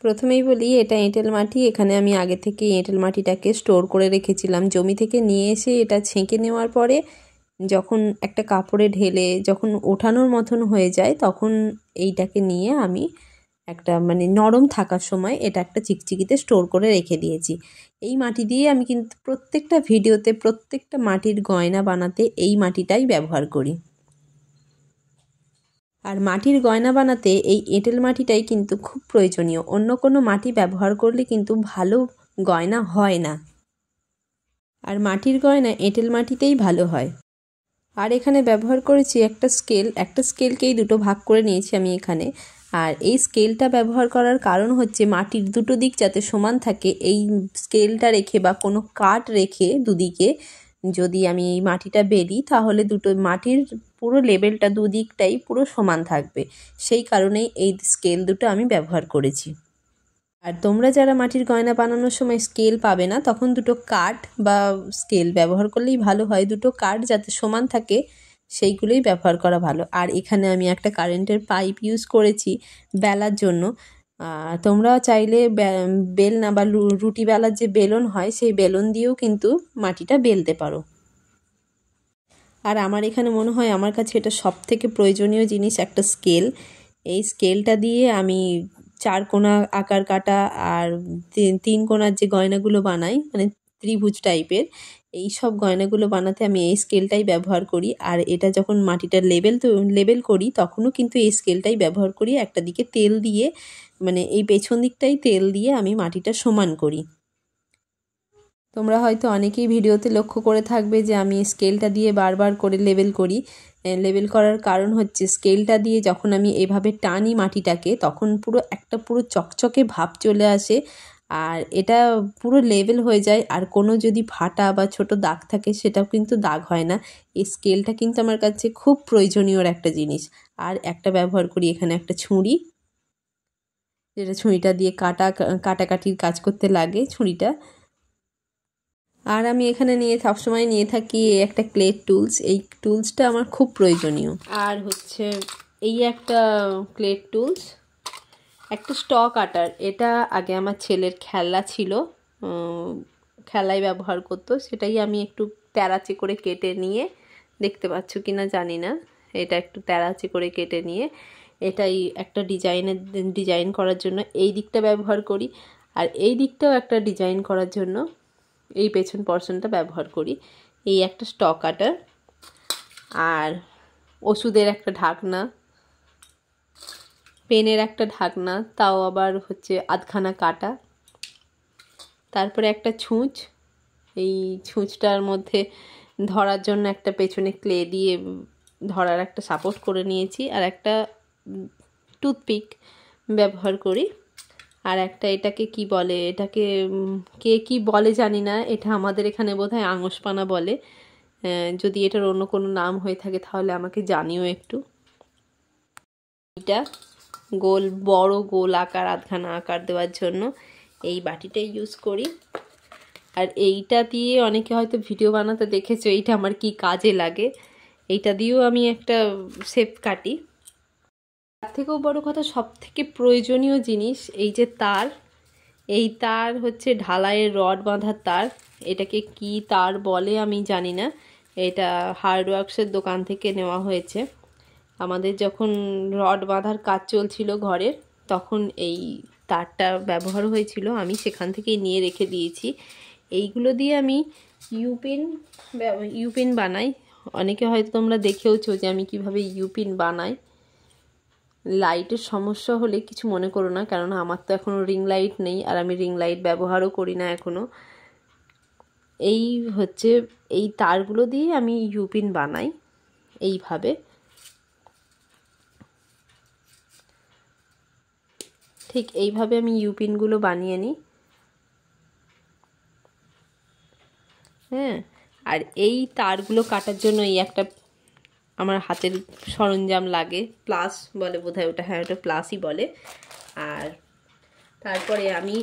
প্রথমেই বলি এটা এঁটেল মাটি। এখানে আমি আগে থেকে এঁটেল মাটিটাকে স্টোর করে রেখেছিলাম। জমি থেকে নিয়ে এসে এটা ছেঁকে নেওয়ার পরে যখন একটা কাপড়ে ঢেলে যখন ওঠানোর মতন হয়ে যায় তখন এইটাকে নিয়ে আমি একটা মানে নরম থাকার সময় এটা একটা চিকচিকিতে স্টোর করে রেখে দিয়েছি। এই মাটি দিয়ে আমি কিন্তু প্রত্যেকটা ভিডিওতে প্রত্যেকটা মাটির গয়না বানাতে এই মাটিটাই ব্যবহার করি। আর মাটির গয়না বানাতে এই এঁটেল মাটিটাই কিন্তু খুব প্রয়োজনীয়। অন্য কোনো মাটি ব্যবহার করলে কিন্তু ভালো গয়না হয় না। আর মাটির গয়না এঁটেল মাটিতেই ভালো হয়। আর এখানে ব্যবহার করেছি একটা স্কেলকেই দুটো ভাগ করে নিয়েছি আমি এখানে। আর এই স্কেলটা ব্যবহার করার কারণ হচ্ছে মাটির দুটো দিক যাতে সমান থাকে। এই স্কেলটা রেখে বা কোনো কাঠ রেখে দুদিকে যদি আমি এই মাটিটা বেলি তাহলে দুটো মাটির পুরো লেভেলটা দুদিকটাই পুরো সমান থাকবে। সেই কারণেই এই স্কেল দুটো আমি ব্যবহার করেছি। আর তোমরা যারা মাটির গয়না বানানোর সময় স্কেল পাবে না তখন দুটো কাঠ বা স্কেল ব্যবহার করলেই ভালো হয়। দুটো কাঠ যাতে সমান থাকে সেইগুলোই ব্যবহার করা ভালো। আর এখানে আমি একটা কারেন্টের পাইপ ইউজ করেছি বেলার জন্য। তোমরা চাইলে বেলনা বা রুটি বেলার যে বেলন হয় সেই বেলন দিয়েও কিন্তু মাটিটা বেলতে পারো। আর আমার এখানে মনে হয় আমার কাছে এটা সবথেকে প্রয়োজনীয় জিনিস একটা স্কেল। এই স্কেলটা দিয়ে আমি 4 কোণা আকার কাটা আর 3 কোণার যে গয়নাগুলো বানাই মানে ত্রিভুজ টাইপের এই সব গয়নাগুলো বানাতে আমি এই স্কেলটাই ব্যবহার করি। আর এটা যখন মাটিটা লেবেল করি তখনও কিন্তু এই স্কেলটাই ব্যবহার করি। একটা দিকে তেল দিয়ে মানে এই পেছন দিকটাই তেল দিয়ে আমি মাটিটা সমান করি। তোমরা হয়তো অনেকেই ভিডিওতে লক্ষ্য করে থাকবে যে আমি স্কেলটা দিয়ে বারবার করে লেবেল করি। লেবেল করার কারণ হচ্ছে স্কেলটা দিয়ে যখন আমি এভাবে টানি মাটিটাকে তখন পুরো চকচকে ভাব চলে আসে আর এটা পুরো লেবেল হয়ে যায়। আর কোনো যদি ফাটা বা ছোট দাগ থাকে সেটাও কিন্তু দাগ হয় না। এই স্কেলটা কিন্তু আমার কাছে খুব প্রয়োজনীয় একটা জিনিস। আর একটা ব্যবহার করি এখানে একটা ছুরি, যেটা ছুরিটা দিয়ে কাটাকাটির কাজ করতে লাগে ছুরিটা। আর আমি এখানে সবসময় নিয়ে থাকি একটা ক্লে টুলস। এই টুলসটা আমার খুব প্রয়োজনীয়। আর হচ্ছে এই একটা ক্লে টুলস, একটা স্ট্র কাটার। এটা আগে আমার ছেলের খেলনা ছিল, খেলায় ব্যবহার করতো, সেটাই আমি একটু তেরাচি করে কেটে নিয়ে, দেখতে পাচ্ছ কি না জানি না, এটা একটু তেরাচি করে কেটে নিয়ে এটাই একটা ডিজাইন করার জন্য এই দিকটা ব্যবহার করি। আর এই দিকটাও একটা ডিজাইন করার জন্য এই পেছন পর্শনটা ব্যবহার করি। এই একটা স্ট্র কাটার আর ওষুধের একটা ঢাকনা, পেনের একটা ঢাকনা, তাও আবার হচ্ছে আধখানা কাটা, তারপরে একটা ছুঁচ। এই ছুঁচটার মধ্যে ধরার জন্য একটা পেছনে ক্লে দিয়ে ধরার একটা সাপোর্ট করে নিয়েছি। আর একটা টুথপিক ব্যবহার করি। আর একটা এটাকে কি বলে, এটাকে কে কি বলে জানি না, এটা আমাদের এখানে বোধহয় আঙুশপানা বলে। যদি এটার অন্য কোনো নাম হয়ে থাকে তাহলে আমাকে জানিও একটু। এটা বড় গোল আকার, আধখানা আকার দেওয়ার জন্য এই বাটিটাই ইউজ করি। আর এইটা দিয়ে অনেকে হয়তো ভিডিও বানাতে দেখেছো, এইটা আমার কি কাজে লাগে। এইটা দিয়েও আমি একটা শেপ কাটি। তার থেকেও বড় কথা, সব থেকে প্রয়োজনীয় জিনিস এই যে তার, এই তার হচ্ছে ঢালাইয়ের রড বাঁধার তার। এটাকে কি তার বলে আমি জানি না, এটা হার্ডওয়ার্কসের দোকান থেকে নেওয়া হয়েছে। আমাদের যখন রড বাঁধার কাজ চলছিল ঘরের তখন এই তারটা ব্যবহার হয়েছিল, আমি সেখান থেকেই নিয়ে রেখে দিয়েছি। এইগুলো দিয়ে আমি ইউপিন বানাই। অনেকে হয়তো তোমরা দেখেওছো যে আমি কিভাবে ইউপিন বানাই। লাইটের সমস্যা হলে কিছু মনে করো না, কারণ আমার তো এখনও রিং লাইট নেই আর আমি রিং লাইট ব্যবহারও করি না এখনও। এই হচ্ছে এই তারগুলো দিয়ে আমি ইউপিন বানাই এইভাবে। ঠিক এইভাবে আমি ইউপিনগুলো বানিয়ে নিই। হ্যাঁ, আর এই তারগুলো কাটার জন্য এই একটা আমার হাতের সরঞ্জাম লাগে, প্লাস বলে বোধহয় ওটা, হ্যাঁ ওটা প্লাসই বলে। আর তারপরে আমি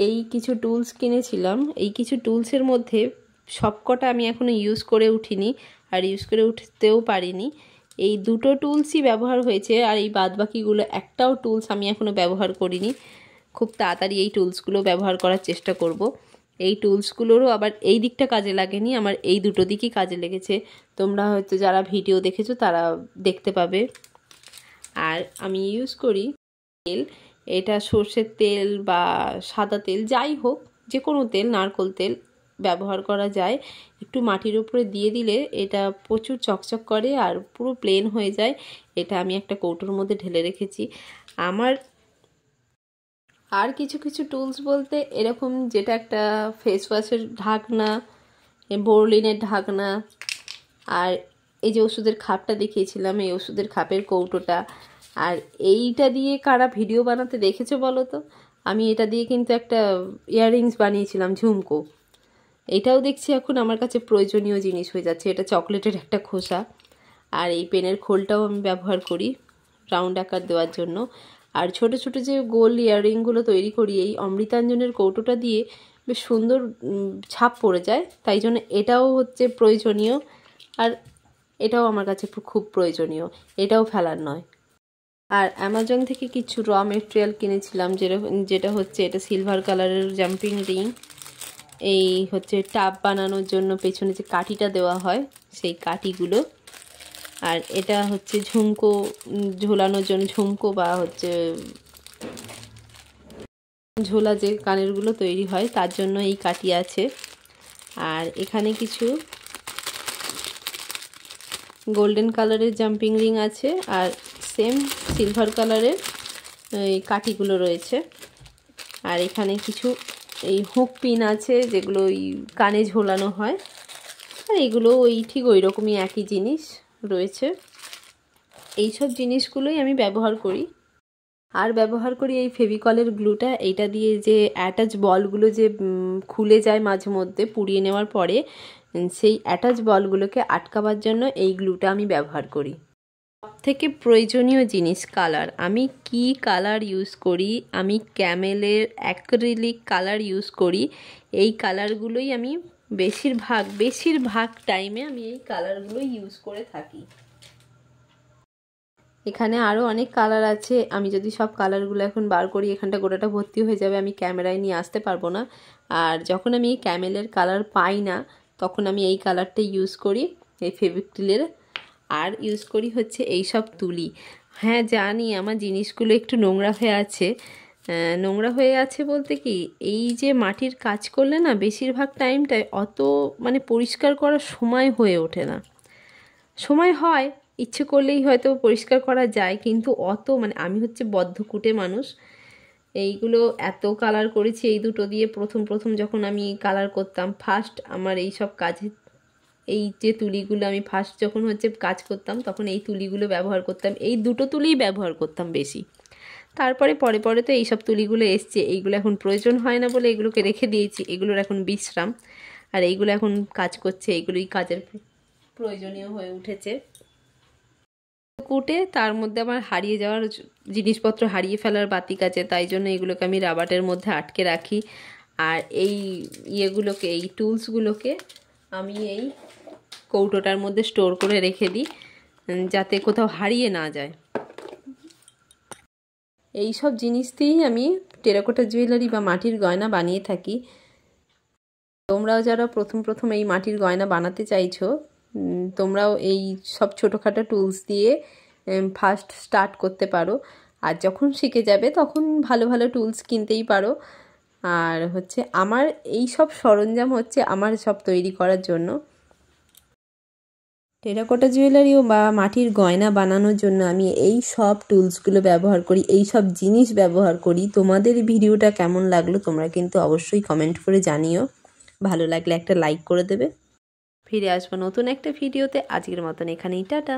এই কিছু টুলস কিনেছিলাম। এই কিছু টুলসের মধ্যে সবকটা আমি এখনও ইউজ করে উঠিনি আর ইউজ করে উঠতেও পারিনি। এই দুটো টুলসই ব্যবহার হয়েছে, আর এই বাদবাকিগুলো একটাও টুলস আমি এখনও ব্যবহার করিনি। খুব তাড়াতাড়ি এই টুলসগুলো ব্যবহার করার চেষ্টা করব। এই টুলসগুলোরও আবার এই দিকটা কাজে লাগেনি, আমার এই দুটো দিকই কাজে লেগেছে। তোমরা হয়তো যারা ভিডিও দেখেছো তারা দেখতে পাবে। আর আমি ইউজ করি তেল, এটা সর্ষের তেল বা সাদা তেল যাই হোক, যে কোনো তেল, নারকেল তেল ব্যবহার করা যায়। একটু মাটির উপরে দিয়ে দিলে এটা প্রচুর চকচক করে আর পুরো প্লেন হয়ে যায়। এটা আমি একটা কৌটোর মধ্যে ঢেলে রেখেছি। আমার আর কিছু কিছু টুলস বলতে এরকম, যেটা একটা ফেস ওয়াশের ঢাকনা, বোরলিনের ঢাকনা, আর এই যে ওষুধের খাপটা দেখিয়েছিলাম, এই ওষুধের খাপের কৌটোটা। আর এইটা দিয়ে কারা ভিডিও বানাতে দেখেছো বলো তো? আমি এটা দিয়ে কিন্তু একটা ইয়াররিংস বানিয়েছিলাম, ঝুমকো। এটাও দেখছি এখন আমার কাছে প্রয়োজনীয় জিনিস হয়ে যাচ্ছে। এটা চকলেটের একটা খোসা। আর এই পেনের খোলটাও আমি ব্যবহার করি রাউন্ড আকার দেওয়ার জন্য। আর ছোট ছোট যে গোল ইয়াররিংগুলো তৈরি করি, এই অমৃতাঞ্জনের কৌটোটা দিয়ে বেশ সুন্দর ছাপ পড়ে যায়, তাই জন্য এটাও হচ্ছে প্রয়োজনীয়। আর এটাও আমার কাছে খুব প্রয়োজনীয়, এটাও ফেলার নয়। আর অ্যামাজন থেকে কিছু র মেটেরিয়াল কিনেছিলাম, যেটা হচ্ছে এটা সিলভার কালারের জাম্পিং রিং। এই হচ্ছে টাব বানানোর জন্য পেছনে যে কাঠিটা দেওয়া হয় সেই কাঠিগুলো। আর এটা হচ্ছে ঝুমকো ঝোলানোর জন্য, ঝুমকো বা হচ্ছে ঝোলা যে কানেরগুলো তৈরি হয় তার জন্য এই কাঠি আছে। আর এখানে কিছু গোল্ডেন কালারের জাম্পিং রিং আছে, আর সেম সিলভার কালারের এই কাঠিগুলো রয়েছে। আর এখানে কিছু এই হুক পিন আছে, যেগুলো ওই কানে ঝোলানো হয়। আর এগুলো ওই ঠিক ওই রকমই একই জিনিস রয়েছে। এই সব জিনিসগুলোই আমি ব্যবহার করি। আর ব্যবহার করি এই ফেভিকলের গ্লুটা। এইটা দিয়ে যে অ্যাটাচ বলগুলো যে খুলে যায় মাঝে মধ্যে পুড়িয়ে নেওয়ার পরে, সেই অ্যাটাচ বলগুলোকে আটকাবার জন্য এই গ্লুটা আমি ব্যবহার করি। সবথেকে প্রয়োজনীয় জিনিস কালার। আমি কি কালার ইউজ করি? আমি ক্যামেলের অ্যাক্রিলিক কালার ইউজ করি। এই কালারগুলোই আমি বেশিরভাগ টাইমে আমি এই কালারগুলো ইউজ করে থাকি। এখানে আরও অনেক কালার আছে। আমি যদি সব কালারগুলো এখন বার করি, এখানটা গোটাটা ভর্তি হয়ে যাবে, আমি ক্যামেরায় নিয়ে আসতে পারবো না। আর যখন আমি এই ক্যামেলের কালার পাই না, তখন আমি এই কালারটা ইউজ করি, এই ফেভিক্রিলের। আর ইউজ করি হচ্ছে এই সব তুলি। হ্যাঁ জানি আমার জিনিসগুলো একটু নোংরা হয়ে আছে। নোংরা হয়ে আছে বলতে কি, এই যে মাটির কাজ করলে না বেশিরভাগ টাইমটায় অত মানে পরিষ্কার করার সময় হয়ে ওঠে না। সময় হয়, ইচ্ছে করলেই হয়তো পরিষ্কার করা যায়, কিন্তু অত মানে আমি হচ্ছে বদ্ধকুটে মানুষ। এইগুলো এত কালার করেছি এই দুটো দিয়ে। প্রথম যখন আমি কালার করতাম ফার্স্ট, আমার এই সব কাজে এই যে তুলিগুলো আমি ফার্স্ট যখন হচ্ছে কাজ করতাম, তখন এই তুলিগুলো ব্যবহার করতাম। এই দুটো তুলিই ব্যবহার করতাম বেশি। তারপরে পরে তো এইসব তুলিগুলো এসছে, এইগুলো এখন প্রয়োজন হয় না বলে এগুলোকে রেখে দিয়েছি। এগুলোর এখন বিশ্রাম। আর এইগুলো এখন কাজ করছে, এইগুলোই কাজের প্রয়োজনীয় হয়ে উঠেছে। কুটে তার মধ্যে আমার হারিয়ে যাওয়ার জিনিসপত্র, হারিয়ে ফেলার বাতিক আছে, তাই জন্য এগুলোকে আমি রাবারের মধ্যে আটকে রাখি। আর এই ইয়েগুলোকে, এই টুলসগুলোকে আমি এই কৌটোটার মধ্যে স্টোর করে রেখে দিই, যাতে কোথাও হারিয়ে না যায়। এই সব জিনিস দিয়েই আমি টেরাকোটা জুয়েলারি বা মাটির গয়না বানিয়ে থাকি। তোমরাও যারা প্রথম এই মাটির গয়না বানাতে চাইছো, তোমরাও এই সব ছোটোখাটো টুলস দিয়ে ফার্স্ট স্টার্ট করতে পারো। আর যখন শিখে যাবে তখন ভালো ভালো টুলস কিনতেই পারো। আর হচ্ছে আমার এই সব সরঞ্জাম হচ্ছে আমার সব তৈরি করার জন্য। টেরাকোটা জুয়েলারিও বা মাটির গয়না বানানোর জন্য আমি এই সব টুলসগুলো ব্যবহার করি, এই সব জিনিস ব্যবহার করি। তোমাদের ভিডিওটা কেমন লাগলো তোমরা কিন্তু অবশ্যই কমেন্ট করে জানিও। ভালো লাগলে একটা লাইক করে দেবে। ফিরে আসবো নতুন একটা ভিডিওতে। আজকের মতন এখানেই টাটা।